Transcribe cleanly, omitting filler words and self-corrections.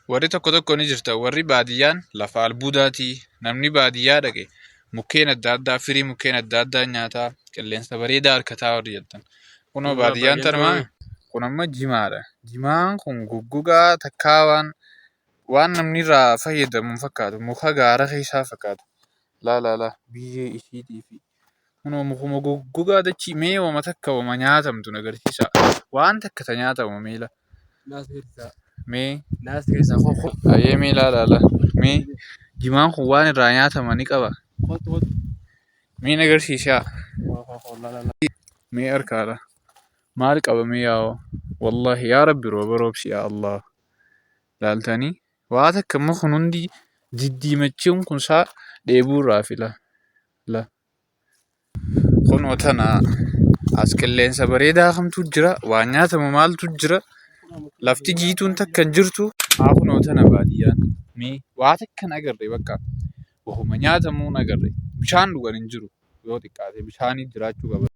Warri tokko tokko ni jirta. Warri baadiyyaan lafa albuudaatii. Namni baadiyyaa dhaqe mukkeen adda addaa firii mukkeen adda addaa nyaataa qilleensa bareedaa harkataa warri jettan. Kunoo baadiyyaan tanumaa kun amma jimaadha. Jimaan kun goggogaa takkaa waan namni irraa fayyadamu hin fakkaatu. Muka gaara keessaa fakkaata. Laa biyyee ishiitii fi kunoo mukuma goggogaa dachii mee wama takka wama nyaatamtu agarsiisa. Waan takka ta nyaatamu meela. Mee ayyee mee ilaala mee jimaan kun waan irraa nyaatama ni qaba. Mee agarsiisaa. Mee harkaadha. Maal qaba mee yaa'oo. Wallahi yaa Rabbi rooba roobsi yaa Allah. Laaltanii waa takka mukni hundi diddiimachuun kun isaa dheebuu irraa fila. Kunoo tana as qilleensa bareedaa kamtu jira. Waan nyaatamu maaltu jira. Lafti jiituun takka hin jirtu. Haa kunoo tana baadiyyaan. Mee waa takka hin agarre bakka. Wahuma nyaatamuu hin agarre. Bishaan dhugan hin jiru yoo xiqqaate bishaanii jiraachuu qaba.